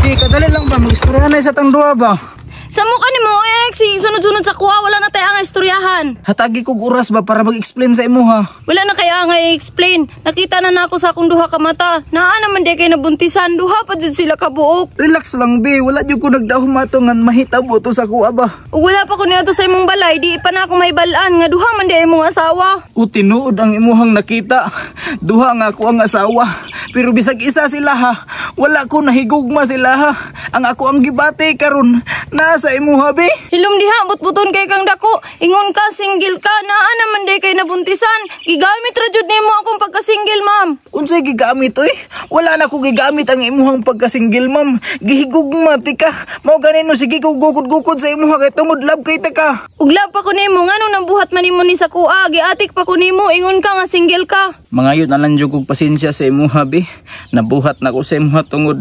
Di, kadali lang ba? Mag-istorya na sa tang duha ba? Sa mukha ni mo, sunod-sunod sa kuha, wala na tayo ang istoryahan. Hatagi kog oras ba para mag-explain sa imo ha? Wala na kaya nga i-explain. Nakita na ako sa akong duha ka mata. Naa naman di kayo nabuntisan, duha pa dyan sila kabuok. Relax lang be, wala dyan ko nagdahom ato nga mahitabo to sa kuha ba? Ug wala pa ko niya to sa imong balay, di pa na ako may balaan nga duha man di imong asawa. O tinuod ang imuhang nakita. Duha nga ako ang asawa. Pero bisag isa sila ha, wala ko nahigugma sila ha. Ang ako ang gibati karon nasa imuha be. Hilom diha, butbuton kay kang dako. Ingon ka, single ka, naa naman di kay nabuntisan. Gigamit ra jud nimo akong pagka-single, ma'am. Unsay gigamit oy? Wala na ko gigamit ang imuhang pagka-single ma'am. Gihigugma tika. Mao ganino sige ko gukod-gukod sa imuha kay tungod love kay taka. Ug love pa ko nimo nganong nabuhat man nimo ni sa kuha, giatik pa ko nimo, ingon ka nga single ka. Mangayod na lang jud kog pasensya sa imuha be. Nabuhat na ko sa imuha tungod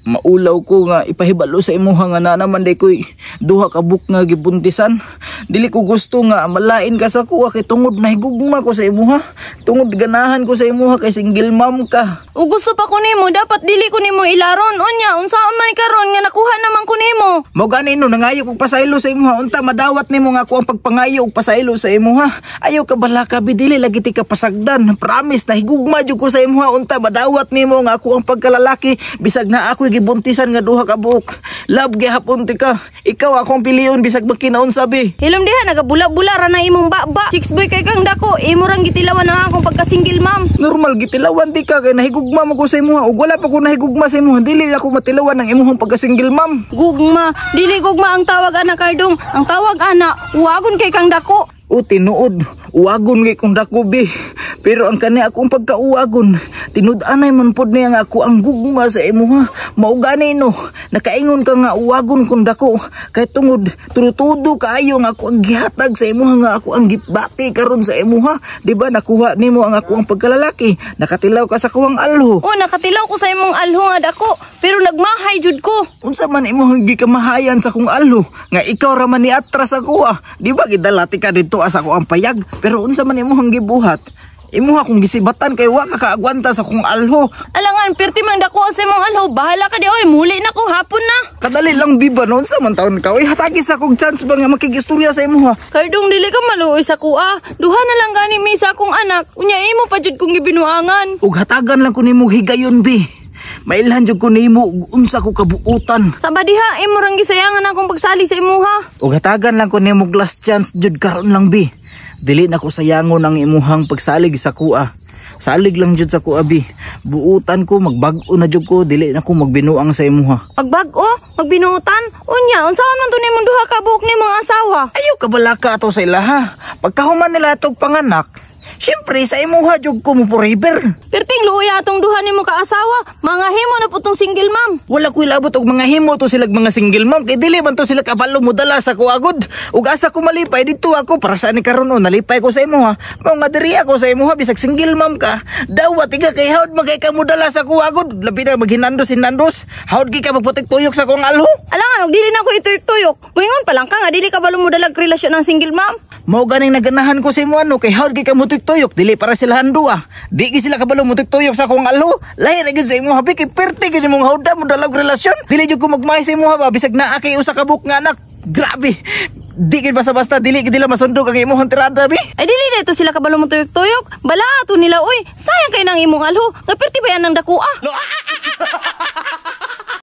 maulaw ko nga ipahibalo sa imuha nga na naman day koy duha ka buk nga gibuntisan. Dili ko gusto nga malain ka sa kuha kay tungod nahigugma ko sa imuha. Tungod ganahan ko sa imuha kay single mom ka. Ug gusto pa ko nimo, dapat dili ko nimo ilaron. Unya, unsa man karon nga nakuha naman ko nimo. Mao ganino nangayo kog pasaylo sa imuha unta madawat nimo nga ako ang pagpangayo og pasaylo sa imuha. Ayaw ka bala ka bidili lagi ti ka pasagdan. Promise na higugma jud ko sa imuha unta madawat nimo nga ako ang pagkalalaki bisag na ako gibuntisan nga duha ka buok. Love gihapon ti ka. Ikaw akong piliyon bisag magkinaon sabi. Hilom diha nagabula-bula ra na imong baba. Chicks boy kay kang dako, imo rang gitilawan na akong pagka-single ma'am. Normal gitilawan di ka kay nahigugma mo ko sa imuha ug wala pa ko nahigugma sa imuha. Dili ako matilawan ng imuhang pagka-single ma'am. Gugma, dili gugma ang tawag ana Cardong. Ang tawag ana, uwagon kay kang dako. O tinuod, uwagon kay kong dako be. Pero ang kani akong pagkauwagon, tinud-anay man pod niya nga ako ang gugma sa imuha. Mao gani no, nakaingon ka nga uwagon kong dako. Kay tungod, turutudo kaayo nga ako ang gihatag sa imuha nga ako ang gibati karon sa imuha. Di ba nakuha nimo ang ako ang pagkalalaki. Nakatilaw ka sa kuwang alho. O nakatilaw ko sa imong alho nga dako, pero nagmahay jud ko. Unsa man imong gikamahayan sa kong alho nga ikaw ra man ni atras ako ah. Di ba gidalati ka dito as ako ang payag, pero unsa man imong gibuhat? Imuha kong gisibatan kay wa ka kaagwanta sa kong alho. Alangan, perti mang dako sa imong alho, bahala ka di oy, muli na ko hapon na. Kadali lang biba noon sa man taon ka. Oy hatagi sa kong chance ba nga makigistorya sa imuha. Cardong dili ka maluoy sa kuha. Duha na lang gani mi sa akong anak. Unya imo pa jud kong gibinuangan. Ug hatagan lang ko nimo higayon bi. Mailhan jud ko nimo unsa ko kabuutan. Saba diha, imo rang gisayangan akong pagsali sa imuha. Ug hatagan lang ko nimo last chance jud karon lang bi. Dili na ko sayangon ang imuhang pagsalig sa kuha. Salig lang jud sa kuha bi. Buutan ko magbag-o na jud ko, dili na ko magbinuang sa imuha. Magbag-o, magbinuutan. Unya, unsa man to nimong duha ka buok nimong asawa? Ayaw ka bala ka ato sa ilaha. Pagkahuman nila atong panganak, siyempre sa imuha jud ko mo forever. Perting luya atong duha nimo ka asawa. Mga himo na putong single ma'am. Wala ko ilabot og mga himo to sila mga single mom kay dili man to sila kabalo mo dala sa kuagod. Ug asa ko malipay dito ako para sa ni karon nalipay ko sa imuha. Mao nga diri ako sa imuha bisag single mom ka. Dawat iga kay hawd magay ka mo dala sa kuagod. Labi na maghinandos. Hawd gi ka magputik tuyok sa kong alho. Alangan, og dili na ko ituyok-tuyok. Buingon pa lang ka nga dili ka balo mo dalag relasyon ng single ma'am. Mao ganing naganahan ko sa imo ano kay hawd gi ka mo tuyok dili para sila handua. Di gi sila kabalo mo tuyok sa kong alho. Lahi ra gyud sa imo habi kay perti gyud imong hawda mo dalag relasyon. Dili jud ko magmahay sa imo ha bisag naa kay usa ka buk nga anak. Grabe. Di gid basta-basta dili gid nila masundog ang imong tirada bi. Ay dili dito sila kabalo mo tuyok-tuyok. Bala ato nila oy. Sayang kay nang imong alho. Nga perti ba yan ang dakuha?